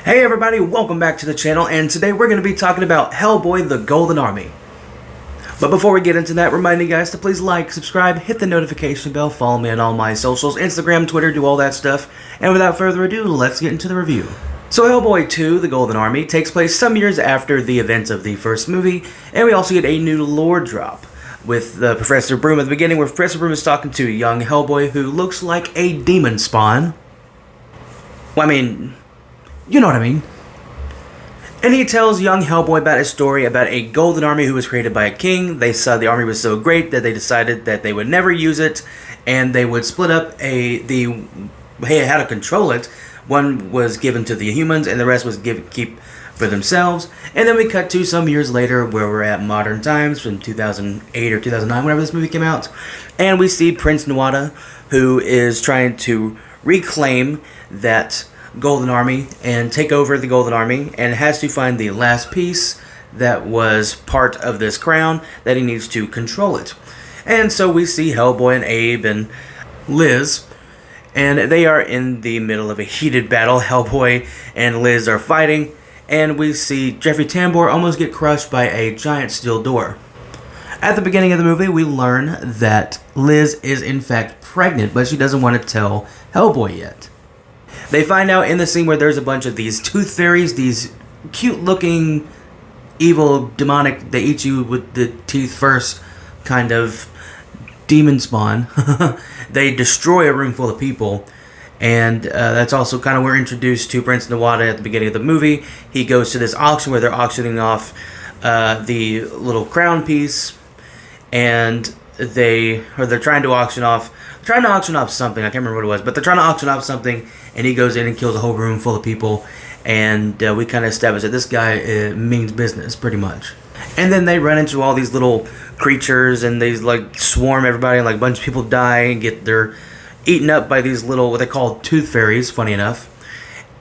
Hey everybody, welcome back to the channel, and today we're going to be talking about Hellboy the Golden Army. But before we get into that, reminding you guys to please like, subscribe, hit the notification bell, follow me on all my socials, Instagram, Twitter, do all that stuff. And without further ado, let's get into the review. So Hellboy 2, The Golden Army, takes place some years after the events of the first movie, and we also get a new lore drop with Professor Broom at the beginning, where Professor Broom is talking to young Hellboy who looks like a demon spawn. Well, I mean, you know what I mean. And he tells young Hellboy about a story about a golden army who was created by a king. They saw the army was so great that they decided that they would never use it, and they would split up how to control it. One was given to the humans, and the rest was keep for themselves. And then we cut to some years later, where we're at modern times, from 2008 or 2009, whenever this movie came out, and we see Prince Nuada, who is trying to reclaim that Golden Army and take over the Golden Army, and has to find the last piece that was part of this crown that he needs to control it. And so we see Hellboy and Abe and Liz, and they are in the middle of a heated battle. Hellboy and Liz are fighting, and we see Jeffrey Tambor almost get crushed by a giant steel door. At the beginning of the movie, we learn that Liz is in fact pregnant, but she doesn't want to tell Hellboy yet. They find out in the scene where there's a bunch of these tooth fairies, these cute-looking, evil, demonic, they eat you with the teeth first kind of demon spawn. They destroy a room full of people, and that's also kind of where we're introduced to Prince Nuada at the beginning of the movie. He goes to this auction where they're auctioning off the little crown piece, and they're trying to auction off something. I can't remember what it was, but they're trying to auction off something, and he goes in and kills a whole room full of people, and we kind of establish that this guy means business, pretty much. And then they run into all these little creatures, and they like swarm everybody, and like a bunch of people die and they're eaten up by these little, what they call tooth fairies, funny enough.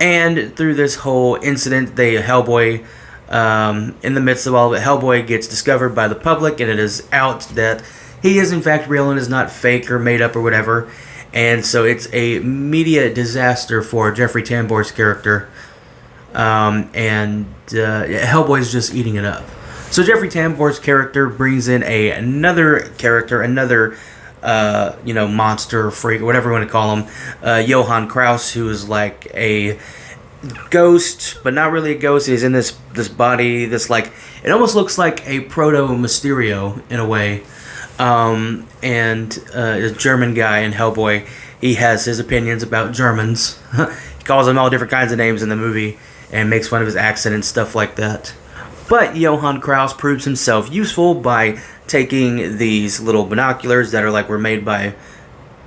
And through this whole incident, Hellboy, in the midst of all of it, Hellboy gets discovered by the public, and it is out that he is in fact real and is not fake or made up or whatever. And so it's a media disaster for Jeffrey Tambor's character. Hellboy's just eating it up. So Jeffrey Tambor's character brings in another character, monster, freak, or whatever you want to call him, Johann Kraus, who is like a ghost, but not really a ghost. He's in this body, it almost looks like a proto-Mysterio in a way. A German guy in Hellboy. He has his opinions about Germans. He calls them all different kinds of names in the movie and makes fun of his accent and stuff like that. But Johann Kraus proves himself useful by taking these little binoculars that were made by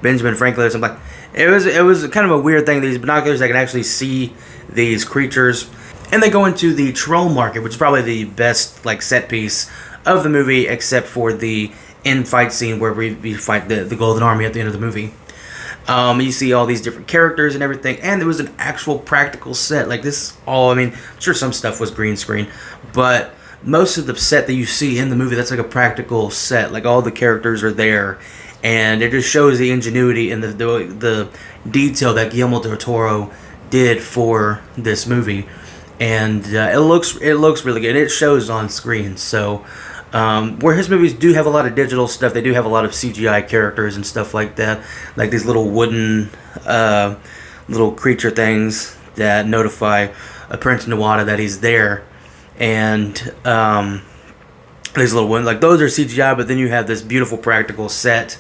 Benjamin Franklin or something. It was kind of a weird thing. These binoculars that can actually see these creatures, and they go into the troll market, which is probably the best set piece of the movie, except for the end fight scene where we fight the Golden Army at the end of the movie. You see all these different characters and everything, and there was an actual practical set. I'm sure some stuff was green screen, but most of the set that you see in the movie, that's like a practical set. All the characters are there, and it just shows the ingenuity and the detail that Guillermo del Toro did for this movie, and it looks really good. It shows on screen. So where his movies do have a lot of digital stuff, they do have a lot of CGI characters and stuff like that, like these little wooden little creature things that notify Prince Nuada that he's there, and these little ones, those are CGI, but then you have this beautiful practical set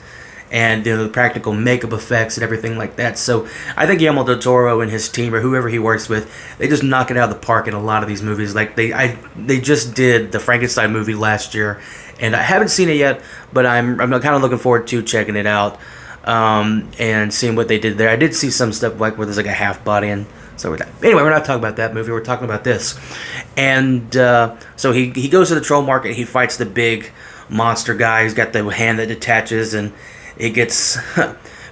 and the practical makeup effects and everything like that. So I think Guillermo del Toro and his team, or whoever he works with, they just knock it out of the park in a lot of these movies. They just did the Frankenstein movie last year, and I haven't seen it yet, but I'm kind of looking forward to checking it out and seeing what they did there. I did see some stuff where there's a half body and so anyway, we're not talking about that movie. We're talking about this. And so he goes to the troll market. He fights the big monster guy. He's got the hand that detaches, and it gets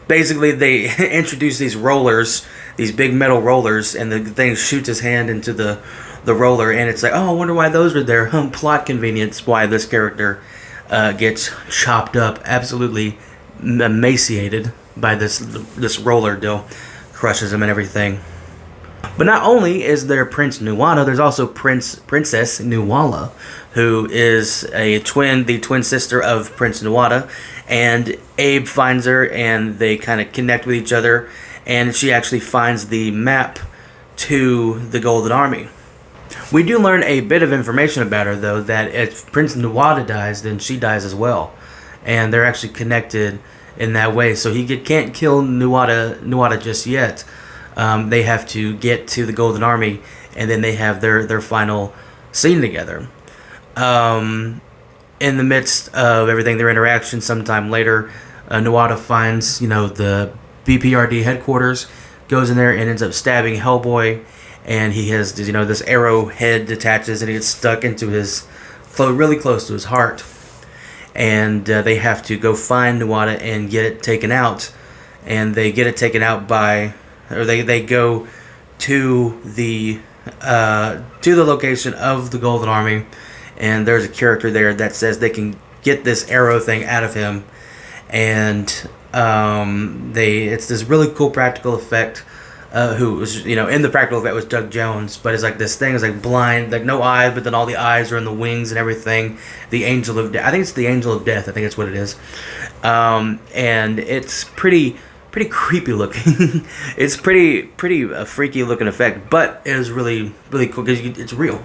basically they introduce these rollers, these big metal rollers, and the thing shoots his hand into the roller, and it's I wonder why those are there. Plot convenience why this character gets chopped up, absolutely emaciated by this roller deal, crushes him and everything. But not only is there Prince Nuada, there's also Princess Nuala, who is the twin sister of Prince Nuada. And Abe finds her, and they kind of connect with each other. And she actually finds the map to the Golden Army. We do learn a bit of information about her, though, that if Prince Nuada dies, then she dies as well. And they're actually connected in that way. So he can't kill Nuada just yet. They have to get to the Golden Army, and then they have their final scene together. In the midst of everything, their interaction, sometime later, Nuada finds, the BPRD headquarters, goes in there and ends up stabbing Hellboy, and he has, this arrow head detaches and he gets stuck into his, really close to his heart. And they have to go find Nuada and get it taken out. And they get it taken out they go to the location of the Golden Army, and there's a character there that says they can get this arrow thing out of him, and it's this really cool practical effect. Who was in the practical effect was Doug Jones, but it's like this thing is like blind, like no eyes, but then all the eyes are in the wings and everything. The Angel of Death, I think it's the Angel of Death. I think that's what it is, and it's pretty creepy looking. It's pretty freaky looking effect, but it is really cool because it's real.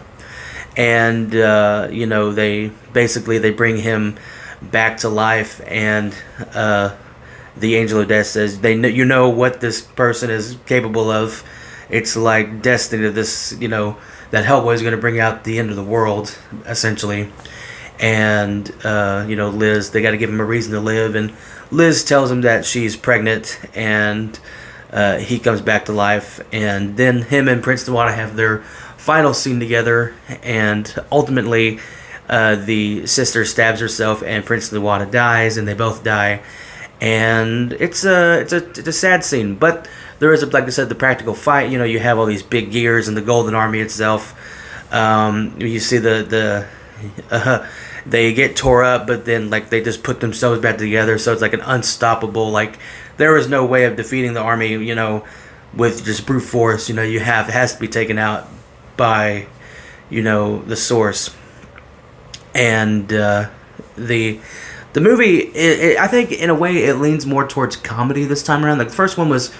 And they bring him back to life, and the Angel of Death says you know what this person is capable of. It's like destiny to this, that Hellboy is going to bring out the end of the world, essentially. And Liz, they got to give him a reason to live, and Liz tells him that she's pregnant, and he comes back to life, and then him and Prince Nuada have their final scene together, and ultimately the sister stabs herself, and Prince Nuada dies, and they both die, and it's a sad scene, but there is, like I said, the practical fight. You have all these big gears and the Golden Army itself. You see they get tore up, but then they just put themselves back together, so it's like an unstoppable, there is no way of defeating the army, with just brute force. It has to be taken out by, the source. And the movie, I think in a way it leans more towards comedy this time around. The first one was,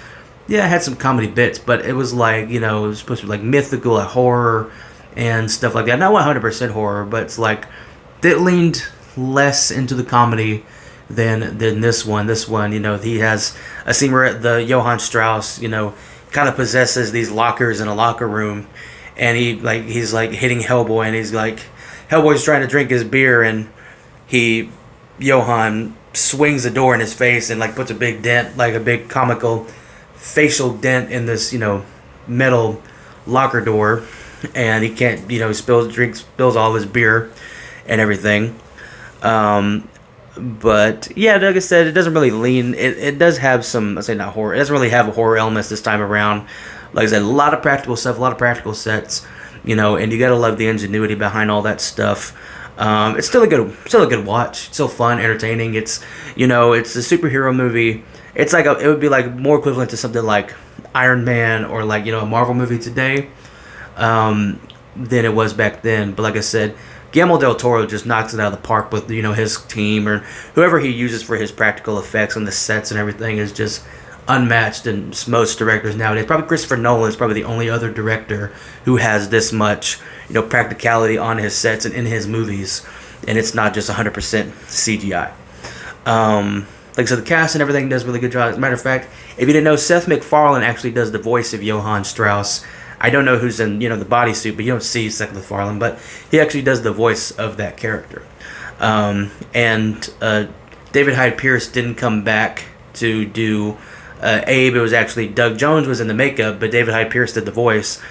it had some comedy bits, but it was it was supposed to be horror and stuff like that. Not 100% horror, but it's it leaned less into the comedy than this one. This one, he has a scene where the Johann Strauss, kind of possesses these lockers in a locker room, and he's hitting Hellboy, and he's Hellboy's trying to drink his beer, and Johann swings the door in his face and puts a big dent, a big comical facial dent in this, metal locker door, and he can't, spills all his beer and everything. But yeah, like I said, it doesn't really lean. It does have some, I say not horror. It doesn't really have horror elements this time around. Like I said, a lot of practical stuff, a lot of practical sets. And you gotta love the ingenuity behind all that stuff. It's still a good watch. It's still fun, entertaining. It's it's a superhero movie. It's it would be more equivalent to something like Iron Man or a Marvel movie today, than it was back then. But like I said, Guillermo del Toro just knocks it out of the park with his team or whoever he uses for his practical effects on the sets and everything is just unmatched in most directors nowadays. Probably Christopher Nolan is probably the only other director who has this much practicality on his sets and in his movies, and it's not just 100% CGI. Like I said, the cast and everything does a really good job. As a matter of fact, if you didn't know, Seth MacFarlane actually does the voice of Johann Strauss. I don't know who's in the bodysuit, but you don't see Seth MacFarlane, but he actually does the voice of that character. And David Hyde Pierce didn't come back to do Abe. It was actually Doug Jones was in the makeup, but David Hyde Pierce did the voice.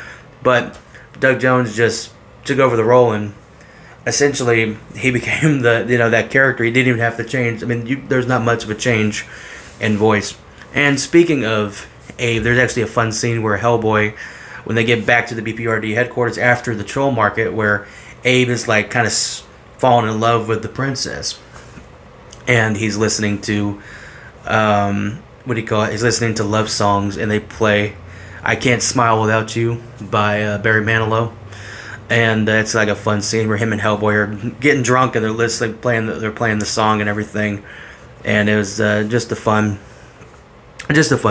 But Doug Jones just took over the role, and essentially he became that character. He didn't even have to change. I mean, there's not much of a change in voice. And speaking of Abe, there's actually a fun scene where Hellboy, when they get back to the BPRD headquarters after the troll market, where Abe is kind of falling in love with the princess, and he's listening to He's listening to love songs, and they play I Can't Smile Without You by Barry Manilow. And it's like a fun scene where him and Hellboy are getting drunk and they're listening, they're playing the song and everything, and it was just a fun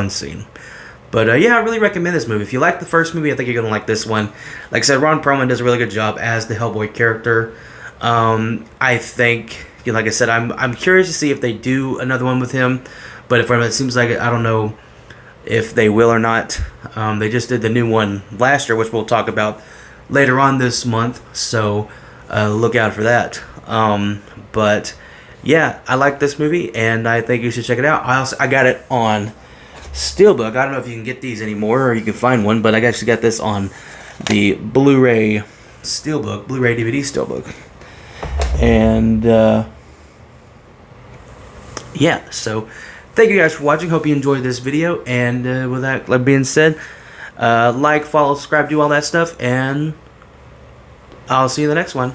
scene. But yeah, I really recommend this movie. If you like the first movie, I think you're gonna like this one. Like I said, Ron Perlman does a really good job as the Hellboy character. I think, like I said, I'm curious to see if they do another one with him. But if it seems like, I don't know if they will or not. They just did the new one last year, which we'll talk about later on this month, so look out for that. But yeah, I like this movie, and I think you should check it out. I got it on Steelbook. I don't know if you can get these anymore, or you can find one, but I actually got this on the Blu-ray Steelbook, Blu-ray DVD Steelbook. And yeah, so thank you guys for watching. Hope you enjoyed this video, and with that being said, like, follow, subscribe, do all that stuff, and I'll see you in the next one.